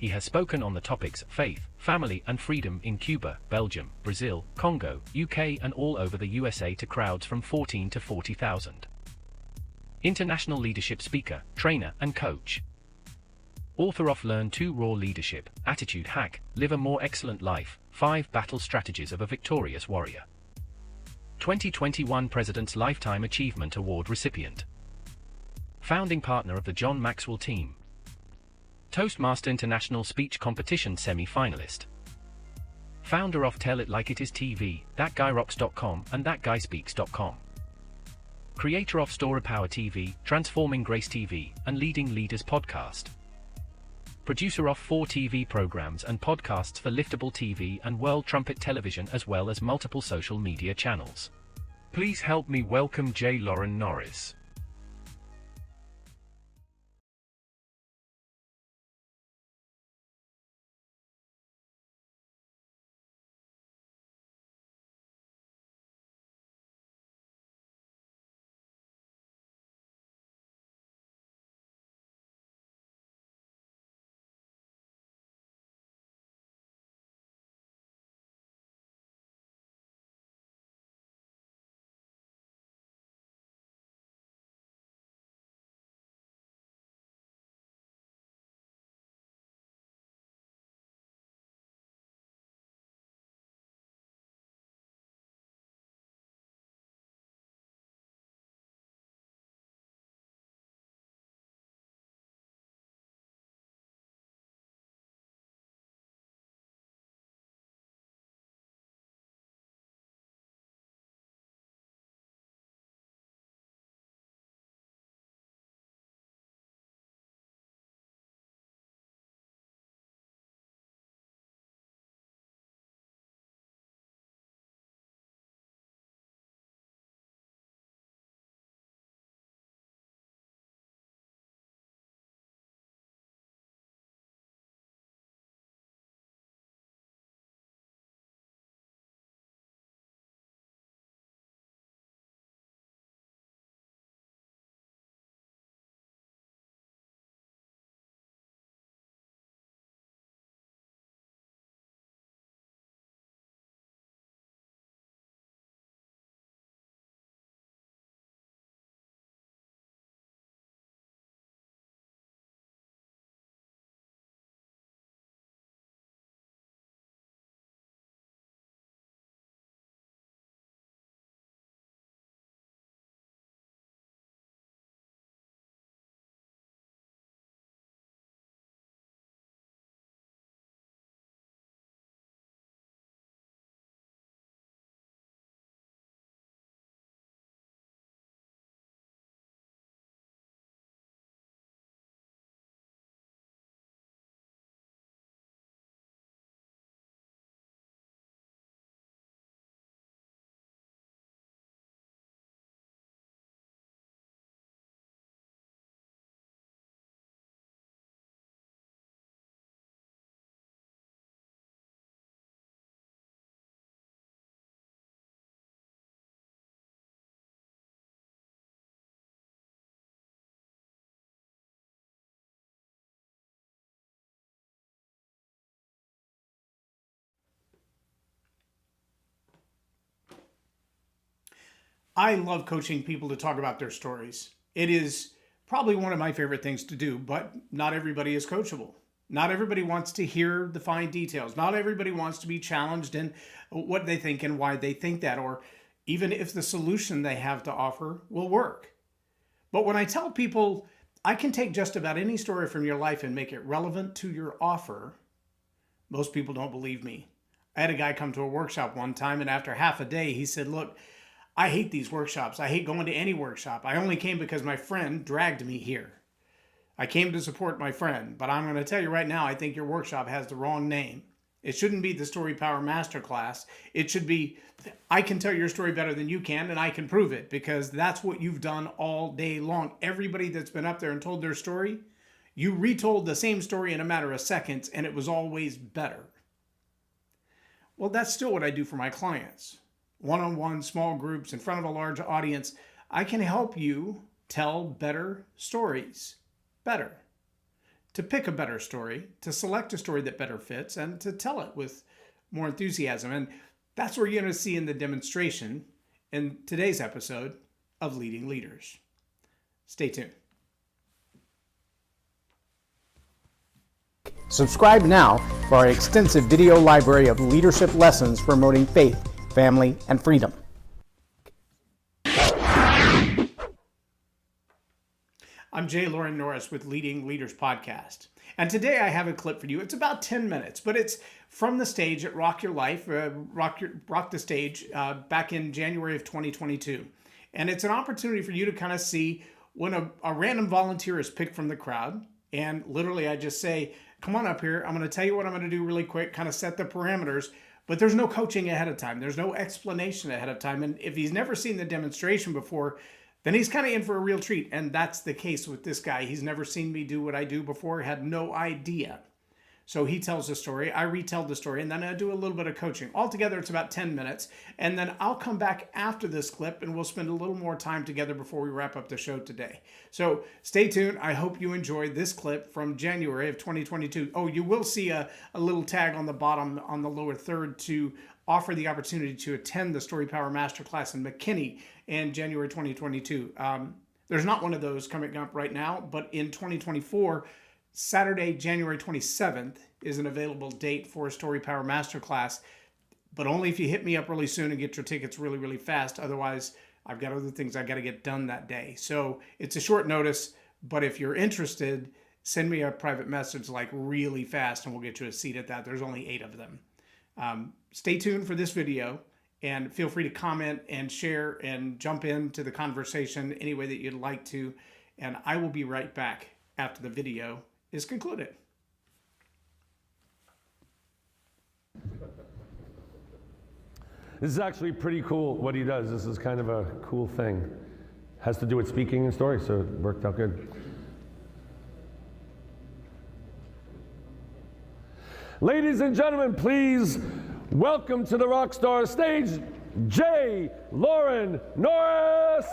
He has spoken on the topics faith, family and freedom in Cuba, Belgium, Brazil, Congo, UK and all over the USA to crowds from 14 to 40,000. International leadership speaker, trainer and coach. Author of Learn to Raw Leadership, Attitude Hack, Live a More Excellent Life, 5 Battle Strategies of a Victorious Warrior. 2021 President's Lifetime Achievement Award recipient. Founding partner of the John Maxwell team. Toastmaster International Speech Competition semi-finalist. Founder of Tell It Like It Is TV, ThatGuyRocks.com and ThatGuySpeaks.com. Creator of Storypower TV, Transforming Grace TV, and Leading Leaders Podcast. Producer of 4 TV programs and podcasts for Liftable TV and World Trumpet Television as well as multiple social media channels. Please help me welcome J Loren Norris. I love coaching people to talk about their stories. It is probably one of my favorite things to do, but not everybody is coachable. Not everybody wants to hear the fine details. Not everybody wants to be challenged in what they think and why they think that, or even if the solution they have to offer will work. But when I tell people I can take just about any story from your life and make it relevant to your offer, most people don't believe me. I had a guy come to a workshop one time, and after half a day, he said, "Look, I hate these workshops. I hate going to any workshop. I only came because my friend dragged me here. I came to support my friend, but I'm going to tell you right now, I think your workshop has the wrong name. It shouldn't be the Storypower Masterclass. It should be, I can tell your story better than you can, and I can prove it, because that's what you've done all day long. Everybody that's been up there and told their story, you retold the same story in a matter of seconds, and it was always better." Well, that's still what I do for my clients. One-on-one, small groups, in front of a large audience, I can help you tell better stories. Better. to pick a better story, to select a story that better fits, and to tell it with more enthusiasm. And that's what you're going to see in the demonstration in today's episode of Leading Leaders. Stay tuned. Subscribe now for our extensive video library of leadership lessons promoting faith, family, and freedom. I'm J Loren Norris with Leading Leaders Podcast. And today I have a clip for you. It's about 10 minutes, but it's from the stage at Rock Your Life, Rock the Stage, back in January of 2022. And it's an opportunity for you to kind of see when a random volunteer is picked from the crowd. And literally I just say, come on up here. I'm going to tell you what I'm going to do really quick, kind of set the parameters. But there's no coaching ahead of time. There's no explanation ahead of time. And if he's never seen the demonstration before, then he's kind of in for a real treat. And that's the case with this guy. He's never seen me do what I do before, had no idea. So he tells the story, I retell the story, and then I do a little bit of coaching. Altogether, it's about 10 minutes. And then I'll come back after this clip and we'll spend a little more time together before we wrap up the show today. So stay tuned. I hope you enjoyed this clip from January of 2022. Oh, you will see a little tag on the bottom, on the lower third, to offer the opportunity to attend the Storypower Masterclass in McKinney in January 2022. There's not one of those coming up right now, but in 2024, Saturday, January 27th is an available date for a Storypower Masterclass, but only if you hit me up really soon and get your tickets really, really fast. Otherwise, I've got other things I got to get done that day. So it's a short notice, but if you're interested, send me a private message like really fast and we'll get you a seat at that. There's only 8 of them. Stay tuned for this video and feel free to comment and share and jump into the conversation any way that you'd like to. And I will be right back after the video is concluded. This is actually pretty cool what he does. This is kind of a cool thing. Has to do with speaking and story, so it worked out good. Ladies and gentlemen, please welcome to the Rockstar stage, J Loren Norris.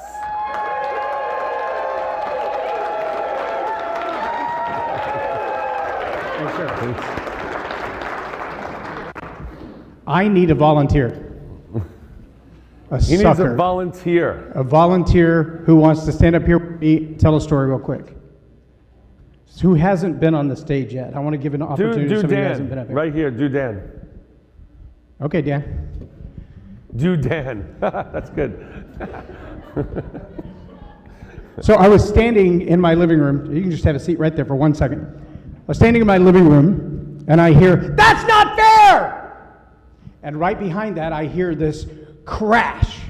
I need a volunteer. He needs a volunteer. A volunteer who wants to stand up here with me, tell a story real quick. Who hasn't been on the stage yet? I want to give an opportunity to somebody who hasn't been up here. Right here, do Dan. Okay, Dan. Do Dan. That's good. So I was standing in my living room. You can just have a seat right there for 1 second. I was standing in my living room, and I hear, "That's not fair!" And right behind that, I hear this crash,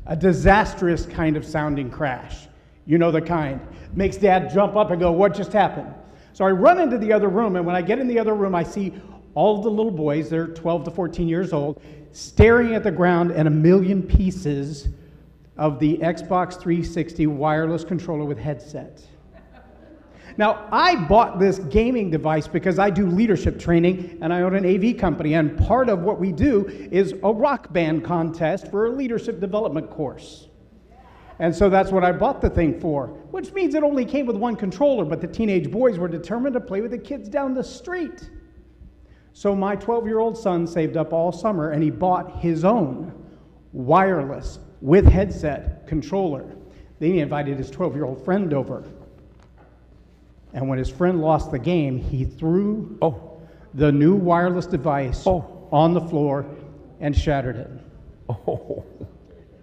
a disastrous kind of sounding crash. You know the kind. Makes Dad jump up and go, "What just happened?" So I run into the other room, and when I get in the other room, I see all of the little boys, they're 12 to 14 years old, staring at the ground and a million pieces of the Xbox 360 wireless controller with headset. Now, I bought this gaming device because I do leadership training and I own an AV company, and part of what we do is a rock band contest for a leadership development course. And so that's what I bought the thing for, which means it only came with one controller, but the teenage boys were determined to play with the kids down the street. So my 12-year-old son saved up all summer and he bought his own wireless with headset controller. Then he invited his 12-year-old friend over. And when his friend lost the game, he threw the new wireless device on the floor and shattered it.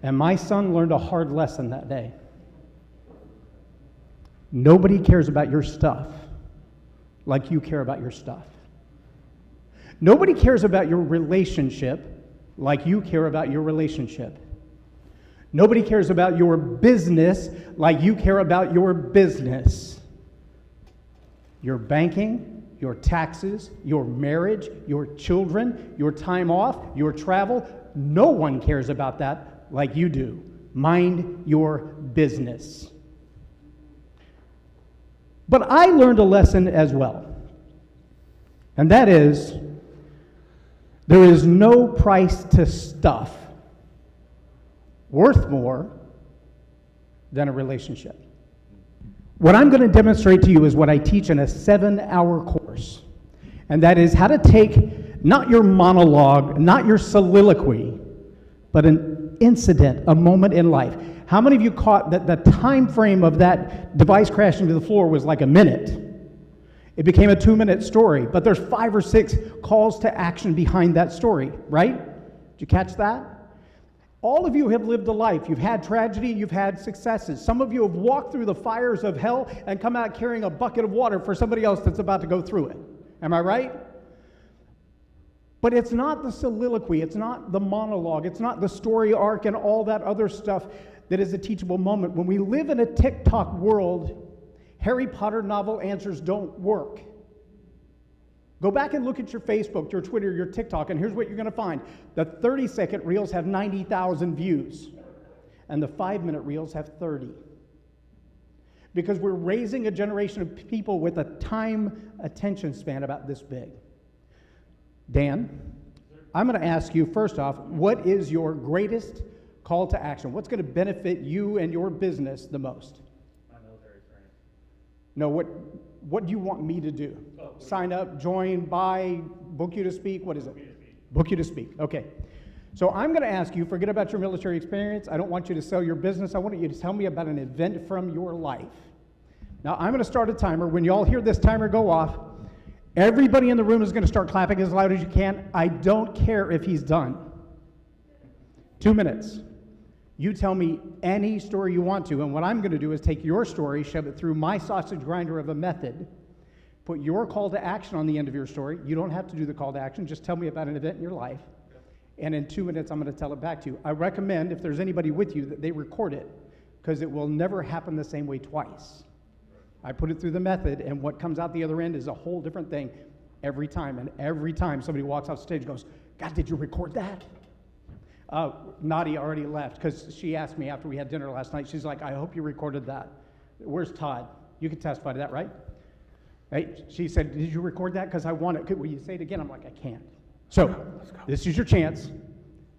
And my son learned a hard lesson that day. Nobody cares about your stuff like you care about your stuff. Nobody cares about your relationship like you care about your relationship. Nobody cares about your business like you care about your business. Your banking, your taxes, your marriage, your children, your time off, your travel, no one cares about that like you do. Mind your business. But I learned a lesson as well. And that is, there is no price to stuff worth more than a relationship. What I'm going to demonstrate to you is what I teach in a 7-hour course. And that is how to take not your monologue, not your soliloquy, but an incident, a moment in life. How many of you caught that the time frame of that device crashing to the floor was like a minute? It became a 2-minute story, but there's 5 or 6 calls to action behind that story, right? Did you catch that? All of you have lived a life. You've had tragedy, you've had successes. Some of you have walked through the fires of hell and come out carrying a bucket of water for somebody else that's about to go through it. Am I right? But it's not the soliloquy, it's not the monologue, it's not the story arc and all that other stuff that is a teachable moment. When we live in a TikTok world, Harry Potter novel answers don't work. Go back and look at your Facebook, your Twitter, your TikTok, and here's what you're going to find. The 30-second reels have 90,000 views, and the 5-minute reels have 30. Because we're raising a generation of people with a time attention span about this big. Dan, I'm going to ask you, first off, what is your greatest call to action? What's going to benefit you and your business the most? My military training. No, what do you want me to do? Sign up, join, buy, book you to speak? What is it? Book you to speak. Okay. So I'm going to ask you, forget about your military experience. I don't want you to sell your business. I want you to tell me about an event from your life. Now, I'm going to start a timer. When you all hear this timer go off, everybody in the room is going to start clapping as loud as you can. I don't care if he's done. 2 minutes. You tell me any story you want to, and what I'm going to do is take your story, shove it through my sausage grinder of a method, put your call to action on the end of your story. You don't have to do the call to action. Just tell me about an event in your life. And in 2 minutes, I'm going to tell it back to you. I recommend, if there's anybody with you, that they record it, because it will never happen the same way twice. I put it through the method, and what comes out the other end is a whole different thing every time. And every time somebody walks off stage and goes, God, did you record that? Nadia already left, because she asked me after we had dinner last night. She's like, I hope you recorded that. Where's Todd? You can testify to that, right? Right? She said, did you record that? Because I want it. Will you say it again? I'm like, I can't. So, this is your chance.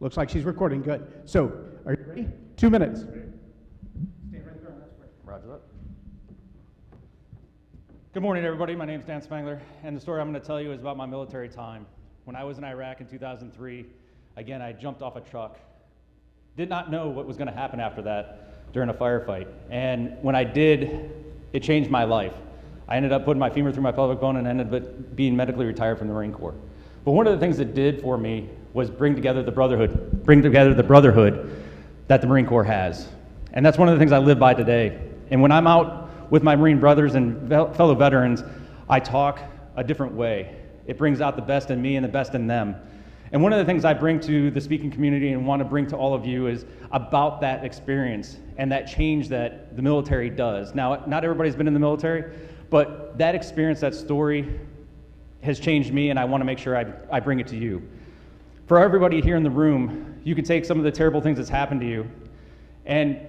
Looks like she's recording. Good. So, are you ready? 2 minutes. Stand right there on that square. Roger that. Good morning, everybody. My name is Dan Spangler, and the story I'm going to tell you is about my military time. When I was in Iraq in 2003, again, I jumped off a truck. Did not know what was going to happen after that during a firefight. And when I did, it changed my life. I ended up putting my femur through my pelvic bone and ended up being medically retired from the Marine Corps. But one of the things it did for me was bring together the brotherhood that the Marine Corps has. And that's one of the things I live by today. And when I'm out with my Marine brothers and fellow veterans, I talk a different way. It brings out the best in me and the best in them. And one of the things I bring to the speaking community and want to bring to all of you is about that experience and that change that the military does. Now, not everybody's been in the military, but that experience, that story has changed me, and I want to make sure I bring it to you. For everybody here in the room, you can take some of the terrible things that's happened to you and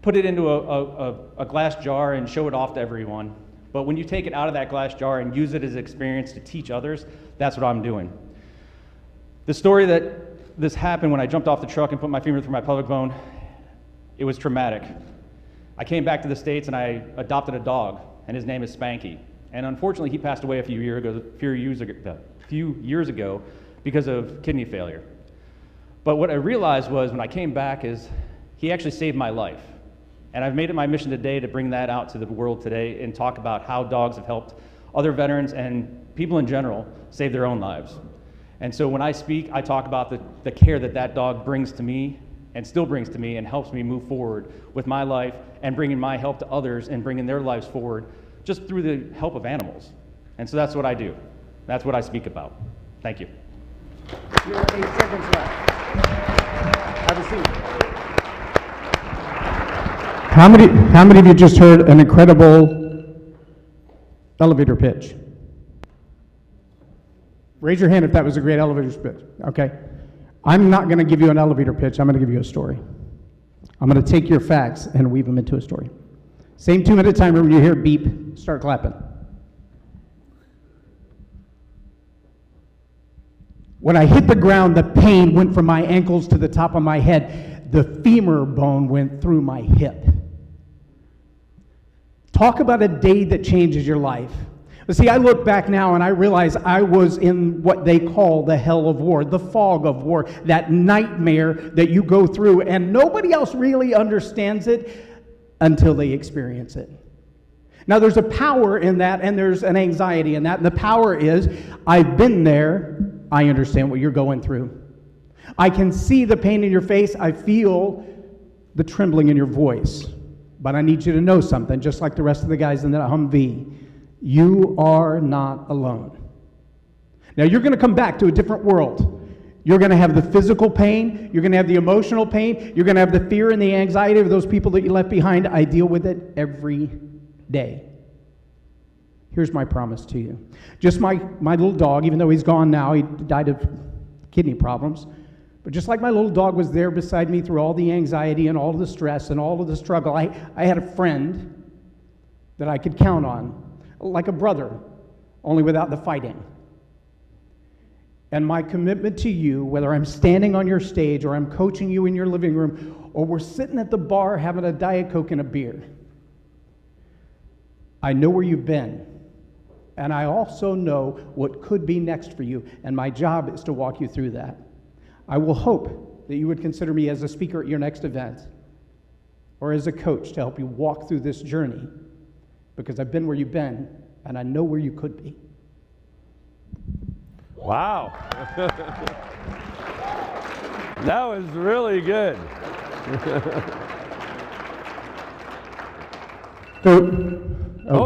put it into a glass jar and show it off to everyone. But when you take it out of that glass jar and use it as an experience to teach others, that's what I'm doing. The story that this happened when I jumped off the truck and put my femur through my pelvic bone, it was traumatic. I came back to the States and I adopted a dog, and his name is Spanky. And unfortunately, he passed away a few years ago because of kidney failure. But what I realized was when I came back is he actually saved my life. And I've made it my mission today to bring that out to the world today and talk about how dogs have helped other veterans and people in general save their own lives. And so when I speak, I talk about the care that dog brings to me and still brings to me and helps me move forward with my life and bringing my help to others and bringing their lives forward just through the help of animals. And so that's what I do. That's what I speak about. Thank you. You're 8 seconds left. Have a seat. How many of you just heard an incredible elevator pitch? Raise your hand if that was a great elevator pitch. Okay. I'm not going to give you an elevator pitch. I'm going to give you a story. I'm going to take your facts and weave them into a story. Same 2 minute timer. When you hear beep, start clapping. When I hit the ground, the pain went from my ankles to the top of my head. The femur bone went through my hip. Talk about a day that changes your life. But see, I look back now and I realize I was in what they call the hell of war, the fog of war, that nightmare that you go through, and nobody else really understands it until they experience it. Now, there's a power in that, and there's an anxiety in that, and the power is, I've been there, I understand what you're going through. I can see the pain in your face, I feel the trembling in your voice. But I need you to know something, just like the rest of the guys in that Humvee. You are not alone. Now, you're going to come back to a different world. You're going to have the physical pain. You're going to have the emotional pain. You're going to have the fear and the anxiety of those people that you left behind. I deal with it every day. Here's my promise to you. Just my little dog, even though he's gone now, he died of kidney problems. But just like my little dog was there beside me through all the anxiety and all of the stress and all of the struggle, I had a friend that I could count on, like a brother, only without the fighting. And my commitment to you, whether I'm standing on your stage or I'm coaching you in your living room or we're sitting at the bar having a Diet Coke and a beer, I know where you've been. And I also know what could be next for you. And my job is to walk you through that. I will hope that you would consider me as a speaker at your next event or as a coach to help you walk through this journey, because I've been where you've been and I know where you could be. Wow. That was really good.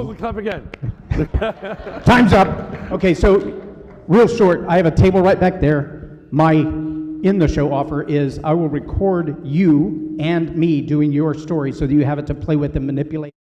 We clap again. Time's up. Okay, so real short, I have a table right back there. My in the show offer is I will record you and me doing your story so that you have it to play with and manipulate.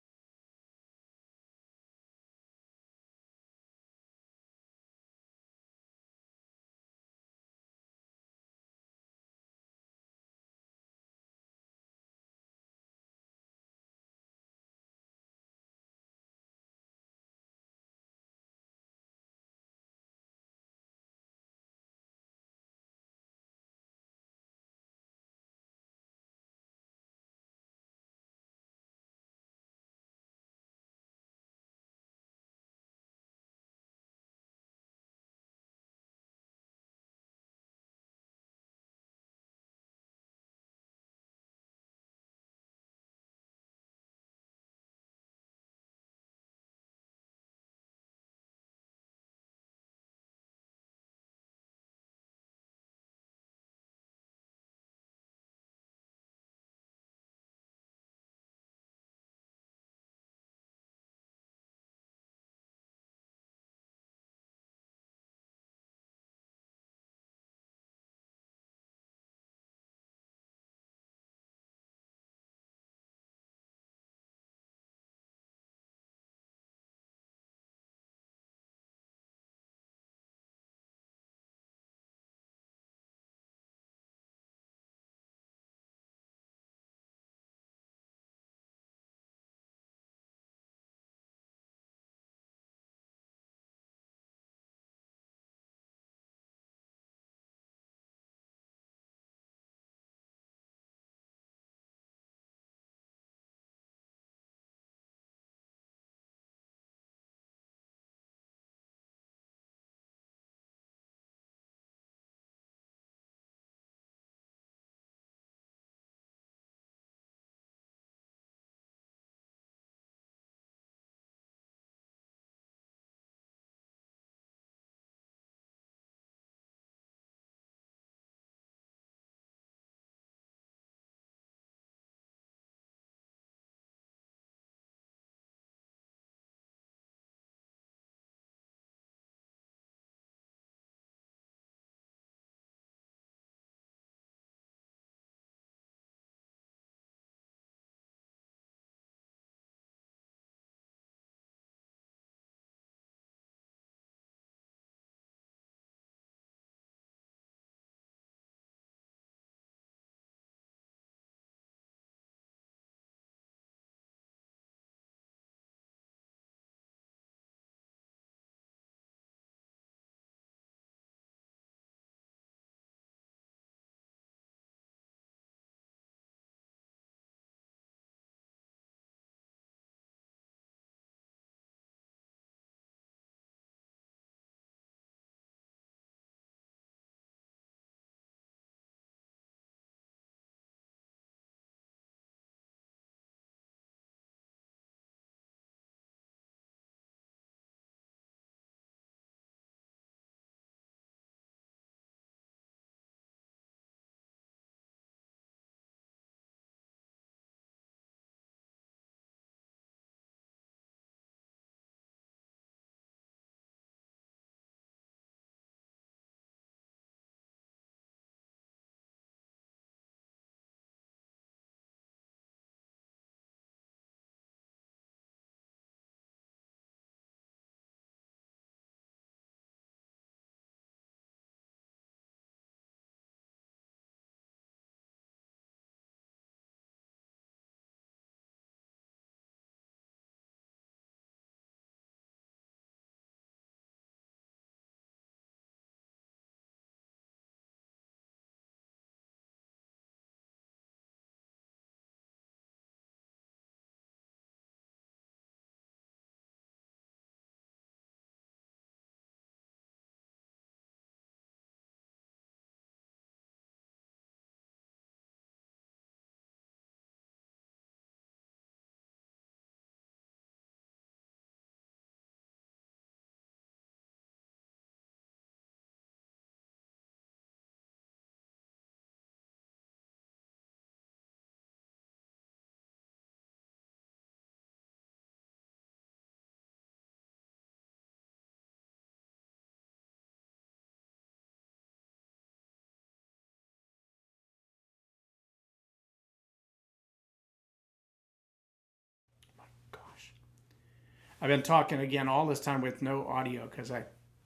I've been talking again all this time with no audio because I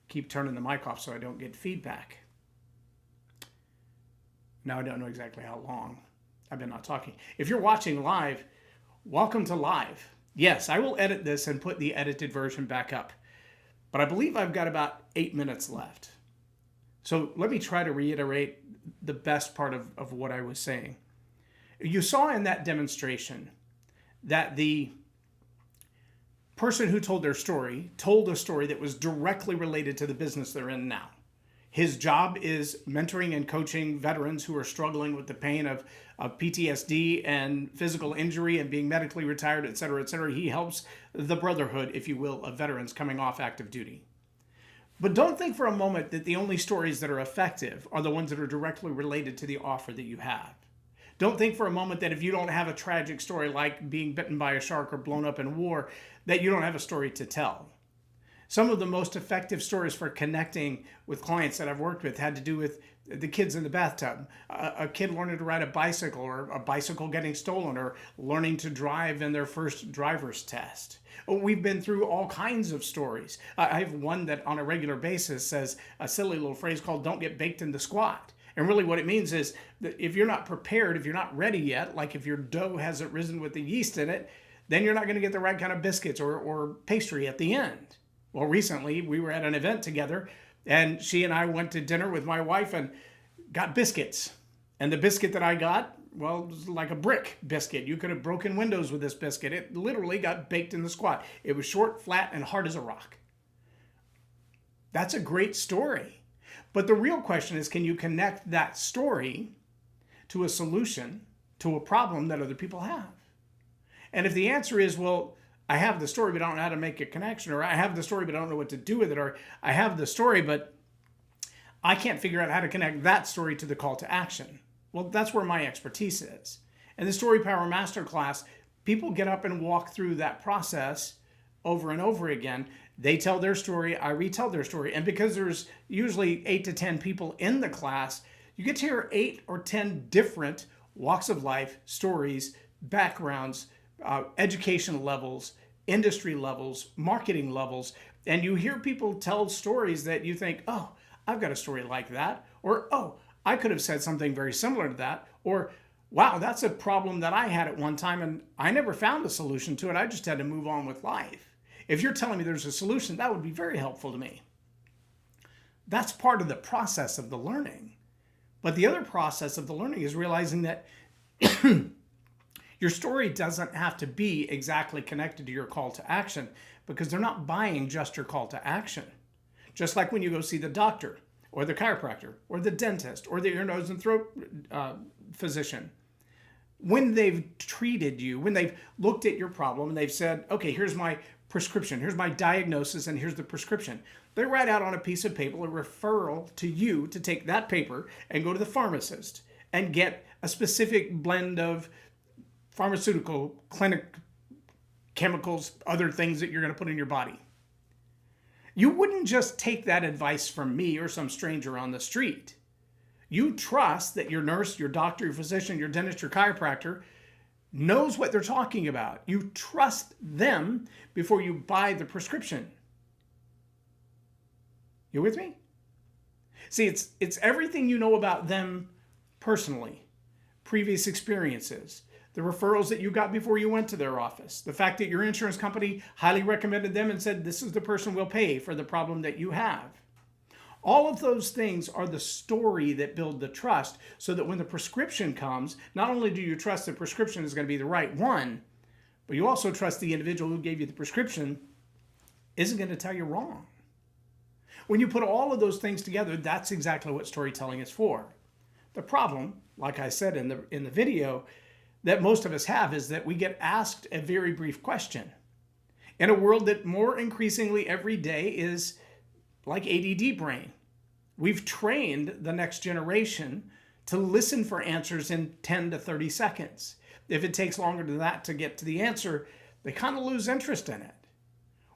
keep turning the mic off so I don't get feedback. Now I don't know exactly how long I've been not talking. If you're watching live, welcome to live. Yes, I will edit this and put the edited version back up. But I believe I've got about 8 minutes left. So let me try to reiterate the best part of what I was saying. You saw in that demonstration that the person who told their story told a story that was directly related to the business they're in now. His job is mentoring and coaching veterans who are struggling with the pain of PTSD and physical injury and being medically retired, et cetera, et cetera. He helps the brotherhood, if you will, of veterans coming off active duty. But don't think for a moment that the only stories that are effective are the ones that are directly related to the offer that you have. Don't think for a moment that if you don't have a tragic story like being bitten by a shark or blown up in war, that you don't have a story to tell. Some of the most effective stories for connecting with clients that I've worked with had to do with the kids in the bathtub, a kid learning to ride a bicycle, or a bicycle getting stolen, or learning to drive in their first driver's test. We've been through all kinds of stories. I have one that on a regular basis says a silly little phrase called "don't get baked in the squat." And really what it means is that if you're not prepared, if you're not ready yet, like if your dough hasn't risen with the yeast in it, then you're not going to get the right kind of biscuits or pastry at the end. Well, recently we were at an event together, and she and I went to dinner with my wife and got biscuits. And the biscuit that I got, well, it was like a brick biscuit. You could have broken windows with this biscuit. It literally got baked in the squat. It was short, flat, and hard as a rock. That's a great story. But the real question is, can you connect that story to a solution, to a problem that other people have? And if the answer is, well, I have the story, but I don't know how to make a connection, or I have the story, but I don't know what to do with it, or I have the story, but I can't figure out how to connect that story to the call to action. Well, that's where my expertise is. In the Storypower Masterclass, people get up and walk through that process over and over again. They tell their story, I retell their story. And because there's usually 8 to 10 people in the class, you get to hear 8 or 10 different walks of life, stories, backgrounds, education levels, industry levels, marketing levels, and you hear people tell stories that you think, oh, I've got a story like that, or oh, I could have said something very similar to that, or wow, that's a problem that I had at one time and I never found a solution to it. I just had to move on with life. If you're telling me there's a solution, that would be very helpful to me. That's part of the process of the learning. But the other process of the learning is realizing that your story doesn't have to be exactly connected to your call to action, because they're not buying just your call to action. Just like when you go see the doctor or the chiropractor or the dentist or the ear, nose, and throat physician. When they've treated you, when they've looked at your problem and they've said, okay, here's my prescription, here's my diagnosis, and here's the prescription. They write out on a piece of paper a referral to you to take that paper and go to the pharmacist and get a specific blend of pharmaceutical, clinic, chemicals, other things that you're going to put in your body. You wouldn't just take that advice from me or some stranger on the street. You trust that your nurse, your doctor, your physician, your dentist, your chiropractor knows what they're talking about. You trust them before you buy the prescription. You with me? See, it's everything you know about them personally, previous experiences, the referrals that you got before you went to their office, the fact that your insurance company highly recommended them and said, this is the person we'll pay for the problem that you have. All of those things are the story that build the trust, so that when the prescription comes, not only do you trust the prescription is going to be the right one, but you also trust the individual who gave you the prescription isn't going to tell you wrong. When you put all of those things together, that's exactly what storytelling is for. The problem, like I said in the video, that most of us have is that we get asked a very brief question. In a world that more increasingly every day is like ADD brain, we've trained the next generation to listen for answers in 10 to 30 seconds. If it takes longer than that to get to the answer, they kind of lose interest in it.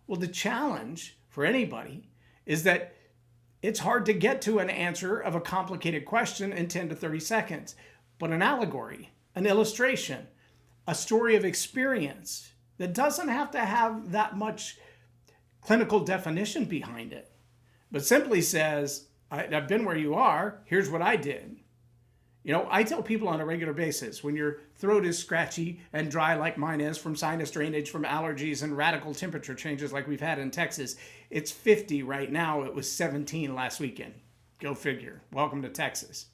Well, the challenge for anybody is that it's hard to get to an answer of a complicated question in 10 to 30 seconds. But an allegory, an illustration, a story of experience that doesn't have to have that much clinical definition behind it, but simply says, I've been where you are, here's what I did. You know, I tell people on a regular basis, when your throat is scratchy and dry like mine is from sinus drainage, from allergies and radical temperature changes like we've had in Texas, it's 50 right now. It was 17 last weekend. Go figure. Welcome to Texas.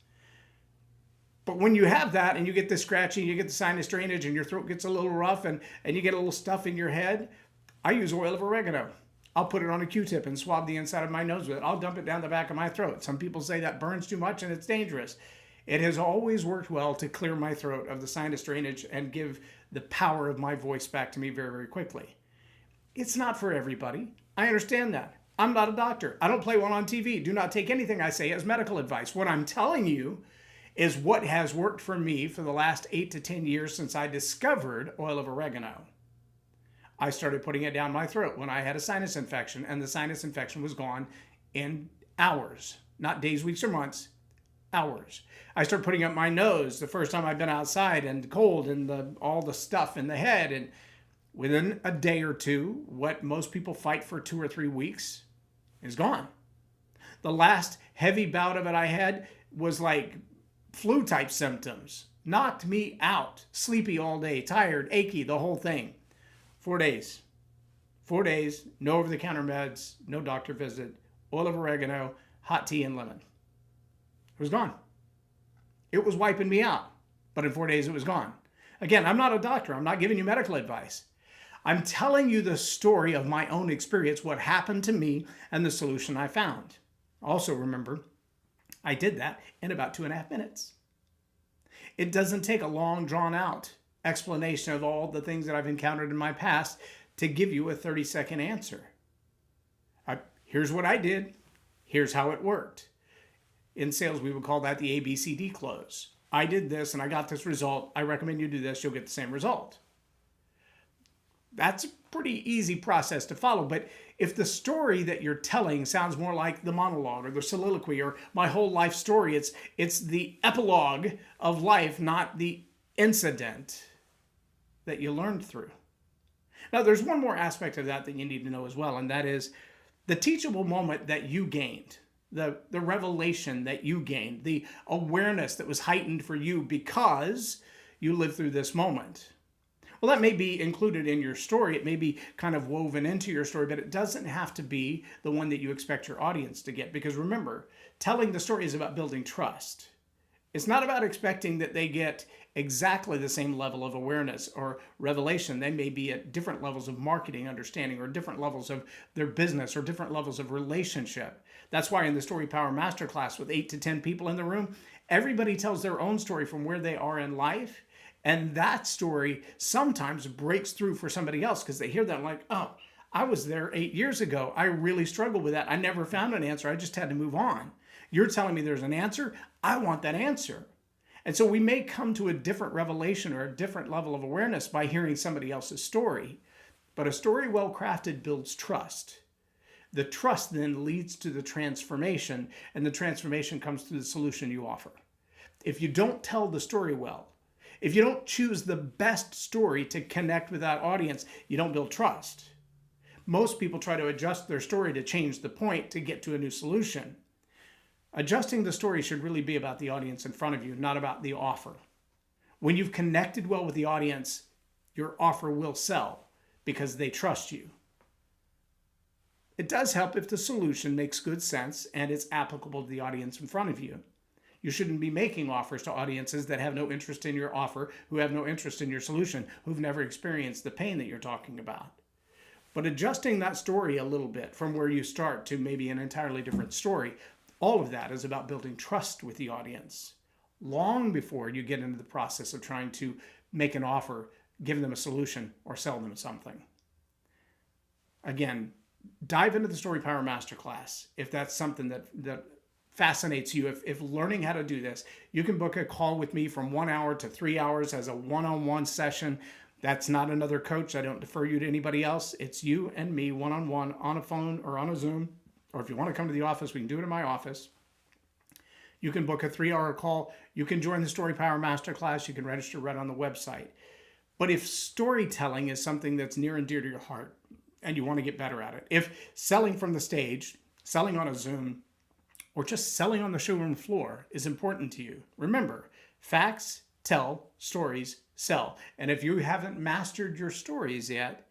But when you have that and you get the scratchy, you get the sinus drainage and your throat gets a little rough and you get a little stuff in your head, I use oil of oregano. I'll put it on a Q-tip and swab the inside of my nose with it. I'll dump it down the back of my throat. Some people say that burns too much and it's dangerous. It has always worked well to clear my throat of the sinus drainage and give the power of my voice back to me very, very quickly. It's not for everybody. I understand that. I'm not a doctor. I don't play one on TV. Do not take anything I say as medical advice. What I'm telling you is what has worked for me for the last 8 to 10 years since I discovered oil of oregano. I started putting it down my throat when I had a sinus infection, and the sinus infection was gone in hours, not days, weeks, or months. Hours. I started putting up my nose the first time I'd been outside and cold and all the stuff in the head. And within a day or two, what most people fight for 2 or 3 weeks is gone. The last heavy bout of it I had was like flu type symptoms. Knocked me out. Sleepy all day, tired, achy, the whole thing. 4 days. 4 days, no over-the-counter meds, no doctor visit, oil of oregano, hot tea and lemon. It was gone. It was wiping me out, but in 4 days it was gone. Again, I'm not a doctor. I'm not giving you medical advice. I'm telling you the story of my own experience, what happened to me and the solution I found. Also remember, I did that in about 2.5 minutes. It doesn't take a long, drawn-out explanation of all the things that I've encountered in my past to give you a 30-second answer. Here's what I did. Here's how it worked. In sales, we would call that the ABCD close. I did this and I got this result. I recommend you do this. You'll get the same result. That's a pretty easy process to follow. But if the story that you're telling sounds more like the monologue or the soliloquy or my whole life story, it's the epilogue of life, not the incident that you learned through. Now, there's one more aspect of that you need to know as well, and that is the teachable moment that you gained. The revelation that you gained, the awareness that was heightened for you because you lived through this moment. Well, that may be included in your story. It may be kind of woven into your story, but it doesn't have to be the one that you expect your audience to get. Because remember, telling the story is about building trust. It's not about expecting that they get exactly the same level of awareness or revelation. They may be at different levels of marketing understanding or different levels of their business or different levels of relationship. That's why in the Storypower Masterclass with 8 to 10 people in the room, everybody tells their own story from where they are in life. And that story sometimes breaks through for somebody else because they hear that like, oh, I was there 8 years ago. I really struggled with that. I never found an answer. I just had to move on. You're telling me there's an answer. I want that answer. And so we may come to a different revelation or a different level of awareness by hearing somebody else's story. But a story well crafted builds trust. The trust then leads to the transformation, and the transformation comes through the solution you offer. If you don't tell the story well, if you don't choose the best story to connect with that audience, you don't build trust. Most people try to adjust their story to change the point to get to a new solution. Adjusting the story should really be about the audience in front of you, not about the offer. When you've connected well with the audience, your offer will sell because they trust you. It does help if the solution makes good sense and it's applicable to the audience in front of you. You shouldn't be making offers to audiences that have no interest in your offer, who have no interest in your solution, who've never experienced the pain that you're talking about. But adjusting that story a little bit from where you start to maybe an entirely different story, all of that is about building trust with the audience long before you get into the process of trying to make an offer, give them a solution, or sell them something. Again, dive into the Storypower Masterclass if that's something that fascinates you. If learning how to do this, you can book a call with me from 1 hour to 3 hours as a one-on-one session. That's not another coach. I don't defer you to anybody else. It's you and me one-on-one on a phone or on a Zoom. Or if you want to come to the office, we can do it in my office. You can book a 3-hour call. You can join the Storypower Masterclass. You can register right on the website. But if storytelling is something that's near and dear to your heart, and you want to get better at it. If selling from the stage, selling on a Zoom, or just selling on the showroom floor is important to you, remember, facts tell, stories sell. And if you haven't mastered your stories yet,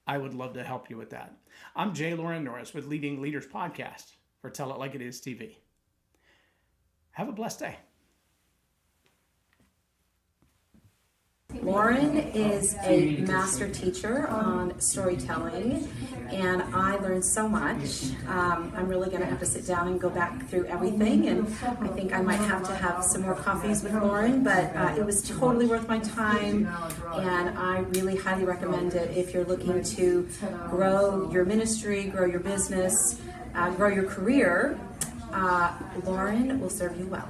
I would love to help you with that. I'm J Loren Norris with Leading Leaders Podcast for Tell It Like It Is TV. Have a blessed day. Loren is a master teacher on storytelling, and I learned so much. I'm really going to have to sit down and go back through everything, and I think I might have to have some more coffees with Loren, but it was totally worth my time, and I really highly recommend it if you're looking to grow your ministry, grow your business, grow your career. Loren will serve you well.